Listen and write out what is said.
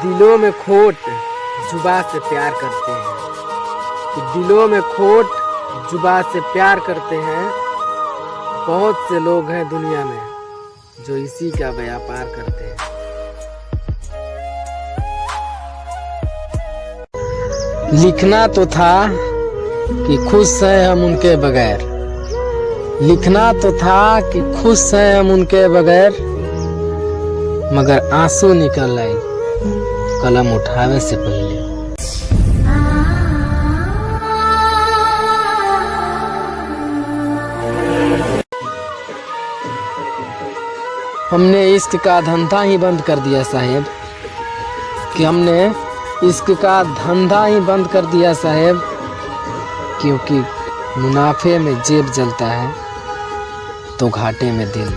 दिलों में खोट जुबा से प्यार करते हैं, कि दिलों में खोट जुबा से प्यार करते हैं। बहुत से लोग हैं दुनिया में जो इसी का व्यापार करते हैं। लिखना तो था कि खुश हैं हम उनके बगैर, लिखना तो था कि खुश हैं हम उनके बगैर, मगर आंसू निकल आए कलम उठावे से पहले। हमने इश्क का धंधा ही बंद कर दिया साहेब, कि हमने इश्क का धंधा ही बंद कर दिया साहेब, क्योंकि मुनाफे में जेब जलता है तो घाटे में दिल।